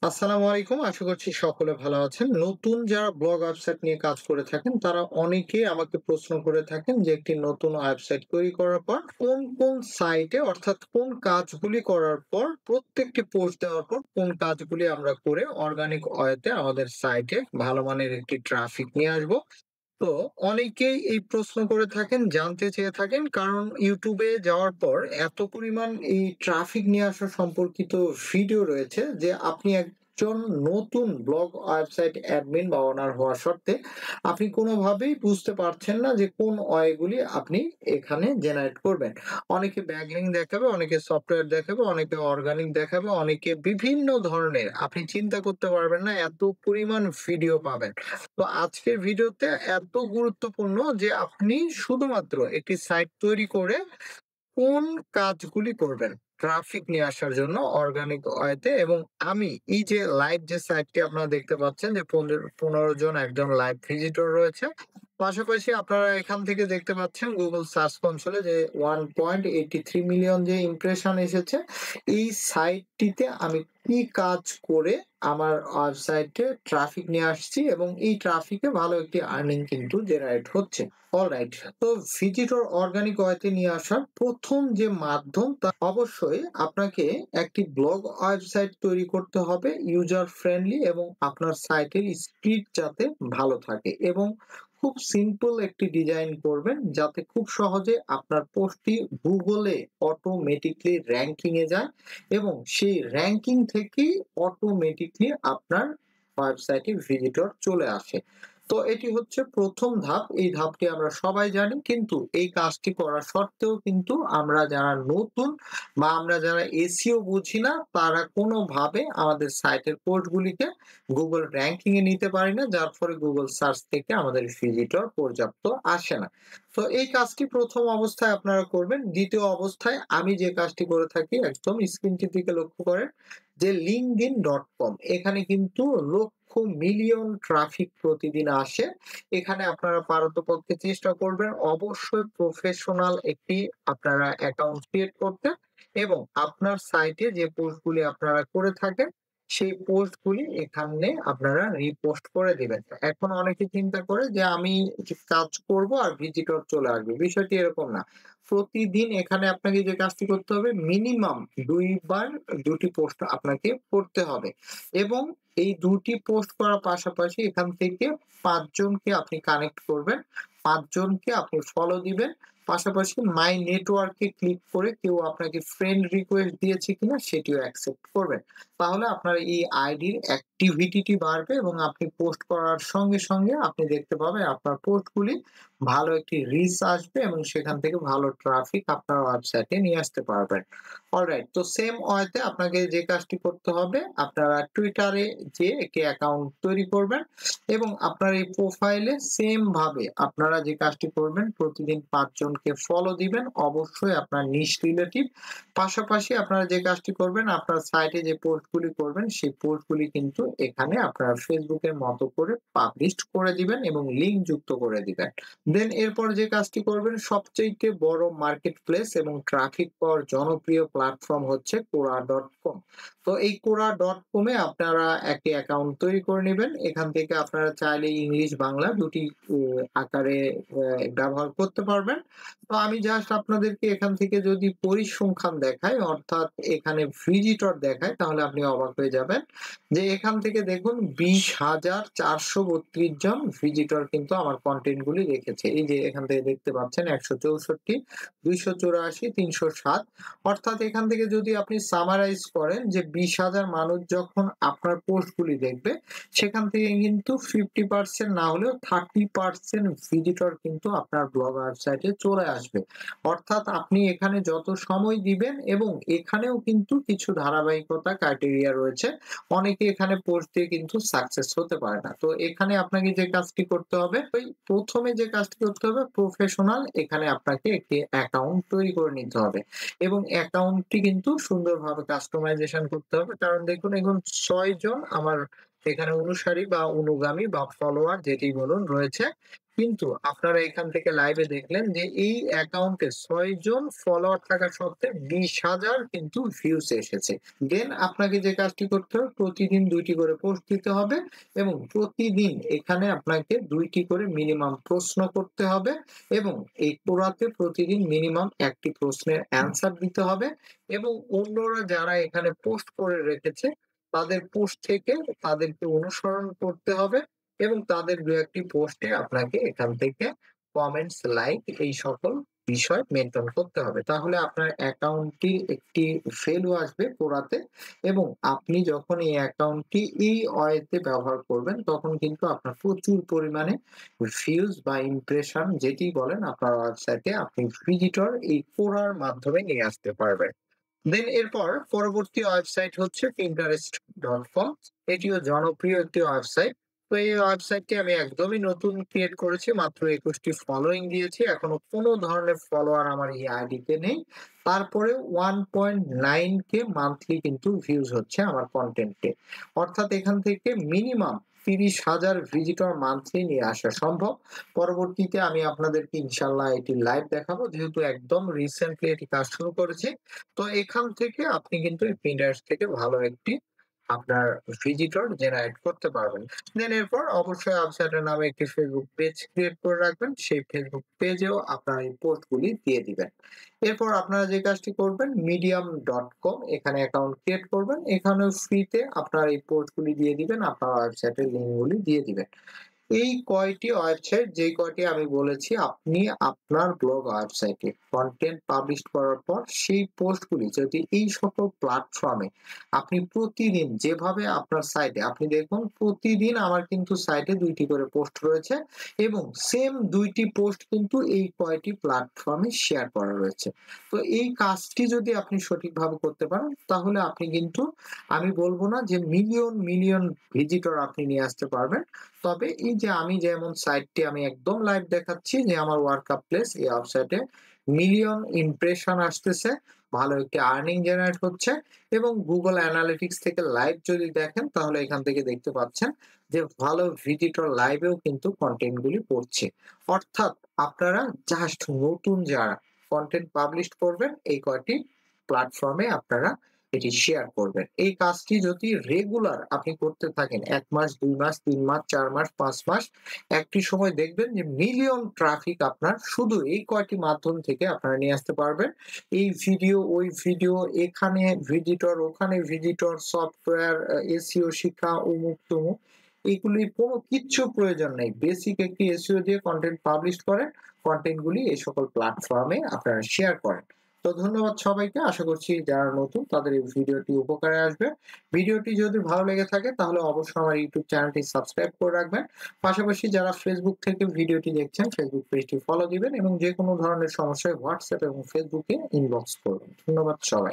আসসালামু আলাইকুম। আশা করছি সকলে ভালো আছেন। নতুন যারা ব্লগ ওয়েবসাইট নিয়ে কাজ করে থাকেন, তারা অনেকেই আমাকে প্রশ্ন করে থাকেন যে একটি নতুন ওয়েবসাইট তৈরি করার পর কোন সাইটে অর্থাৎ কোন কাজগুলি করার পর প্রত্যেকটি পোস্ট দেওয়ার পর কোন কাজগুলি আমরা করে অর্গানিক ওয়েতে আমাদের সাইটে ভালো মানের একটি ট্রাফিক নিয়ে আসবো। তো অনেকেই এই প্রশ্ন করে থাকেন, জানতে চেয়ে থাকেন কারণ YouTube এ যাওয়ার পর এত পরিমাণ এই ট্রাফিক নিয়ে আসা সম্পর্কিত ভিডিও রয়েছে যে আপনি একজন নতুন ব্লগ ওয়েবসাইট অ্যাডমিন বা ওনার হওয়া সত্ত্বে আপনি কোনোভাবেই বুঝতে পারছেন না যে কোন ওয়েগুলি আপনি এখানে জেনারেট করবেন। অনেকে ব্যাকলিংক দেখাবে, অনেকে সফটওয়্যার দেখাবে, অনেকে অর্গানিক দেখাবে, অনেকে বিভিন্ন ধরনের আপনি চিন্তা করতে পারবেন না এত পরিমাণ ভিডিও পাবেন। তো আজকের ভিডিওতে এত গুরুত্বপূর্ণ যে আপনি শুধুমাত্র একটি সাইট তৈরি করে কোন কাজগুলি করবেন ট্রাফিক নিয়ে আসার জন্য অর্গানিক ওয়েতে। এবং আমি এই যে লাইভ যে সাইটটি আপনারা দেখতে পাচ্ছেন যে ১৫ জন একজন লাইভ ভিজিটর রয়েছে। পাশাপাশি আপনারা এখান থেকে দেখতে পাচ্ছেন গুগল সার্চ কনসোলে যে 1.83 মিলিয়ন যে ইমপ্রেশন এসেছে। এই সাইটটিতে আমি কি কাজ করে আমার ওয়েবসাইটে ট্রাফিক নিয়ে আসছি এবং এই ট্রাফিকে ভালো একটি আর্নিং কিন্তু জেনারেট হচ্ছে। অলরাইট। তো ভিজিটর অর্গানিক ওয়েতে নিয়ে আসার ১ম যে মাধ্যম তা অবশ্যই আপনাকে একটি ব্লগ ওয়েবসাইট তৈরি করতে হবে ইউজার ফ্রেন্ডলি এবং আপনার সাইটের স্পিড যাতে ভালো থাকে এবং খুব সিম্পল একটি ডিজাইন করবেন যাতে খুব সহজে আপনার পোস্টটি গুগলে অটোমেটিকলি র‍্যাংকিং এ যায় এবং সেই র‍্যাংকিং থেকেই অটোমেটিকলি আপনার ওয়েবসাইটে ভিজিটর চলে আসে। তো এটি হচ্ছে ১ম ধাপ। এই ধাপটি আমরা সবাই জানি। কিন্তু এই কাজটি করা সত্ত্বেও কিন্তু আমরা যারা নতুন বা আমরা যারা এসইও বুঝি না, তারা কোনোভাবে আমাদের সাইটের পোস্টগুলিকে Google র‍্যাংকিং এ নিতে পারি না। যার ফলে Google সার্চ থেকে আমাদের ভিজিটর পর্যাপ্ত আসে না। তো এই কাজটি ১ম অবস্থায় আপনারা করবেন। ২য় অবস্থায় আমি যে কাজটি করে থাকি একদম স্ক্রিনটির দিকে লক্ষ্য করেন যে linkedin.com এখানে কিন্তু লক্ষ মিলিয়ন ট্রাফিক প্রতিদিন আসে। এখানে আপনারা পারতপক্ষে চেষ্টা করবেন অবশ্যই প্রফেশনাল একটি আপনারা অ্যাকাউন্ট ক্রিয়েট করতে এবং আপনার সাইটে যে পোস্টগুলি আপনারা করে থাকেন, সেই পোস্টগুলি এখানে আপনারা রিপোস্ট করে দিবেন। এখন অনেকে চিন্তা করে যে আমি যে কাজ করব আর ভিজিটর চলে আসবে। বিষয়টি এরকম না। প্রতিদিন এখানে আপনাকে যে কাজটি করতে হবে মিনিমাম ২ বার ২ টি পোস্ট আপনাকে করতে হবে এবং এই ২ টি পোস্ট করার পাশাপাশি এখান থেকে ৫ জনকে আপনি কানেক্ট করবেন। ৫ জনকে আপনি ফলো দিবেন। পাশাপাশি মাই নেটওয়ার্ক এ ক্লিক করে কেউ আপনাকে ফ্রেন্ড রিকোয়েস্ট দিয়েছে কিনা সেটিও অ্যাকসেপ্ট করবেন। তাহলে আপনার এই আইডির অ্যাক্টিভিটিটি বাড়বে এবং আপনি পোস্ট করার সঙ্গে আপনি দেখতে পাবেন আপনার পোস্টগুলি ভালো একটি রিচ আসবে এবং সেখান থেকে ভালো ট্রাফিক আপনার ওয়েবসাইটে নিয়ে আসতে পারবেন। অলরাইট। তো সেম ওয়েতে আপনাকে যে কাজটি করতে হবে, আপনারা Twitter এ যেয়ে একটি অ্যাকাউন্ট তৈরি করবেন এবং আপনার এই প্রোফাইলে সেম ভাবে আপনারা যে কাজটি করবেন প্রতিদিন ৫ জনকে ফলো দিবেন। অবশ্যই আপনার নিশ রিলেটিভ। পাশাপাশি আপনারা যে কাজটি করবেন আপনার সাইটে যে পোস্টগুলি করবেন সেই পোস্টগুলি কিন্তু এখানে আপনারা Facebook এর মতো করে পাবলিশড করে দিবেন এবং লিংক যুক্ত করে দিবেন। দেন এরপর যে কাজটি করবেন সবচাইতে বড় মার্কেট প্লেস এবং ট্রাফিক পাওয়ার জনপ্রিয় প্ল্যাটফর্ম হচ্ছে Quora.com। তো এই Quora.com এ আপনারা একটি অ্যাকাউন্ট তৈরি করে নিবেন। এখান থেকে আপনারা চাইলে ইংলিশ, বাংলা ২ টি আকারে ব্যবহার করতে পারবেন। তো আমি জাস্ট আপনাদেরকে এখান থেকে যদি পরিসংখ্যান দেখাই অর্থাৎ এখানে ভিজিটর দেখাই তাহলে আপনি অবাক হয়ে যাবেন যে এখান থেকে দেখুন ২০,৪৩২ জন ভিজিটর কিন্তু আমার কনটেন্ট গুলি দেখেছে। এই যে এখান থেকে দেখতে পাচ্ছেন ১৬৪, ২৮৪, ৩০৭। অর্থাৎ এখান থেকে যদি আপনি সামারাইজ করেন যে ২০,০০০ মানুষ যখন আপনার পোস্ট গুলি দেখবে সেখান থেকে কিন্তু 50% না হলেও 30% ভিজিটর কিন্তু আপনার ব্লগ ওয়েবসাইটে চলে আসবে। অর্থাৎ আপনি এখানে যত সময় দিবেন এবং এখানেও কিন্তু কিছু ধারাবাহিকতা ক্রাইটেরিয়া রয়েছে। অনেকে এখানে পোস্ট দিয়ে কিন্তু সাকসেস হতে পারে না। তো এখানে আপনাকে যে কাজটি করতে হবে, ওই ১ম এ যে কাজটি করতে হবে প্রফেশনাল এখানে আপনাকে একটি অ্যাকাউন্ট তৈরি করে নিতে হবে। এবং অ্যাকাউন্টটি কিন্তু সুন্দরভাবে কাস্টমাইজেশন করতে হবে। কারণ দেখুন এখন ৬ জন আমার এখানে অনুসারী বা অনুগামী বা ফলোয়ার যেটি বলুন রয়েছে। কিন্তু আপনারা এখান থেকে লাইভে দেখলেন যে এই অ্যাকাউন্টে ৬ জন ফলোয়ার থাকা সত্ত্বে ২০,০০০ কিন্তু ভিউজ এসেছে। দেন আপনাকে যে কাজটি করতে হবে, প্রতিদিন ২ টি করে পোস্ট দিতে হবে এবং প্রতিদিন এখানে আপনাকে ২ টি করে মিনিমাম প্রশ্ন করতে হবে এবং এই পোড়াতে প্রতিদিন মিনিমাম ১ টি প্রশ্নের অ্যান্সার দিতে হবে এবং অন্যরা যারা এখানে পোস্ট করে রেখেছে তাদের পোস্ট থেকে তাদেরকে অনুসরণ করতে হবে এবং তাদের ২-১ টি পোস্টে আপনাকে এখান থেকে কমেন্টস, লাইক এই সকল বিষয় মেনটেন করতে হবে। তাহলে আপনার অ্যাকাউন্টটি একটি ভ্যালু আসবে পোড়াতে এবং আপনি যখন এই অ্যাকাউন্টটি এই ওয়েতে ব্যবহার করবেন, তখন কিন্তু আপনার প্রচুর পরিমাণে ভিউজ বা ইমপ্রেশন যেটিই বলেন আপনার ওয়েবসাইটে আপনি ভিজিটর এই পোড়ার মাধ্যমে নিয়ে আসতে পারবেন। দেন এরপর পরবর্তী ওয়েবসাইট হচ্ছে Pinterest.com। এটিও জনপ্রিয় একটি ওয়েবসাইট। তো এই ওয়েবসাইটটি আমি একদমই নতুন ক্রিয়েট করেছি। মাত্র ২১ টি ফলোইং দিয়েছি। এখনো কোনো ধরনের ফলোয়ার আমার এই আইডিতে নেই। তারপরেও 1.9 কে মান্থলি কিন্তু ভিউজ হচ্ছে আমার কনটেন্টে। অর্থাৎ এখান থেকে মিনিমাম ৩০,০০০ ভিজিটর মান্থলি নিয়ে আসা সম্ভব। পরবর্তীতে আমি আপনাদেরকে ইনশাআল্লাহ এটি লাইভ দেখাবো। যেহেতু একদম রিসেন্টলি এটি কাজ শুরু করেছি। তো এখান থেকে আপনি কিন্তু এই Pinterest থেকে ভালো একটি আপনার ভিজিটর জেনারেট করতে পারবেন। দেন এরপর অবশ্যই ওয়েবসাইটের নামে একটি Facebook পেজ ক্রিয়েট করে রাখবেন। সেই Facebook পেজেও আপনার এই পোস্টগুলি দিয়ে দিবেন। এরপর আপনারা যে কাজটি করবেন medium.com এখানে অ্যাকাউন্ট ক্রিয়েট করবেন। এখানেও ফ্রিতে আপনার এই পোস্টগুলি দিয়ে দিবেন। আপনার ওয়েবসাইটের লিঙ্কগুলি দিয়ে দিবেন। এই কয়টি ওয়েবসাইট যেই কয়টি আমি বলেছি আপনি আপনার ব্লগ ওয়েবসাইটে কনটেন্ট পাবলিশ করার পর সেই পোস্টগুলি যদি এই সকল প্ল্যাটফর্মে আপনি প্রতিদিন যেভাবে আপনার সাইটে আপনি দেখুন প্রতিদিন আমার কিন্তু সাইটে ২ টি করে পোস্ট রয়েছে এবং সেম ২ টি পোস্ট কিন্তু এই কয়টি প্ল্যাটফর্মে শেয়ার করা রয়েছে। তো এই কাজটি যদি আপনি সঠিকভাবে করতে পারেন তাহলে আপনি কিন্তু আমি বলব না যে মিলিয়ন ভিজিটর আপনি নিয়ে আসতে পারবেন। তবে এই যে আমি যেমন সাইটটি আমি একদম লাইভ দেখাচ্ছি যে আমার ওয়ার্কআপ প্লেস এই ওয়েবসাইটে মিলিয়ন ইমপ্রেশন আসতেছে, ভালো একটি আর্নিং জেনারেট হচ্ছে এবং Google অ্যানালিটিক্স থেকে লাইভ যদি দেখেন তাহলে এখান থেকে দেখতে পাচ্ছেন যে ভালো ভিজিটর লাইভেও কিন্তু কনটেন্ট গুলি পড়ছে। অর্থাৎ আপনারা জাস্ট নতুন যারা কনটেন্ট পাবলিশ করবেন এই কয়টি প্ল্যাটফর্মে আপনারা এটি শেয়ার করবেন। এই কাজটি যদি রেগুলার আপনি করতে থাকেন ১ মাস, ২ মাস, ৩ মাস, ৪ মাস, ৫ মাস একটি সময় দেখবেন যে মিলিয়ন ট্রাফিক আপনার শুধু এই কয়টি মাধ্যম থেকে আপনারা নিয়ে আসতে পারবেন। এই ভিডিও, ওই ভিডিও, এখানে ভিজিটর, ওখানে ভিজিটর, সফটওয়্যার, এসইও শিখা, অমুক-তমুক এগুলির কোনো কিচ্ছু প্রয়োজন নেই। বেসিক একটি এসইও দিয়ে কনটেন্ট পাবলিশ করেন। কনটেন্ট গুলি এই সকল প্ল্যাটফর্মে আপনারা শেয়ার করেন। তো ধন্যবাদ সবাইকে। আশা করছি যারা নতুন তাদের এই ভিডিওটি উপকারে আসবে। ভিডিওটি যদি ভালো লেগে থাকে তাহলে অবশ্যই আমার YouTube চ্যানেলটি সাবস্ক্রাইব করে রাখবেন। পাশাপাশি যারা Facebook থেকে ভিডিওটি দেখছেন Facebook পেজটি ফলো দিবেন এবং যেকোনো ধরনের সমস্যায় WhatsApp এবং Facebook এ ইনবক্স করবেন। ধন্যবাদ সবাই।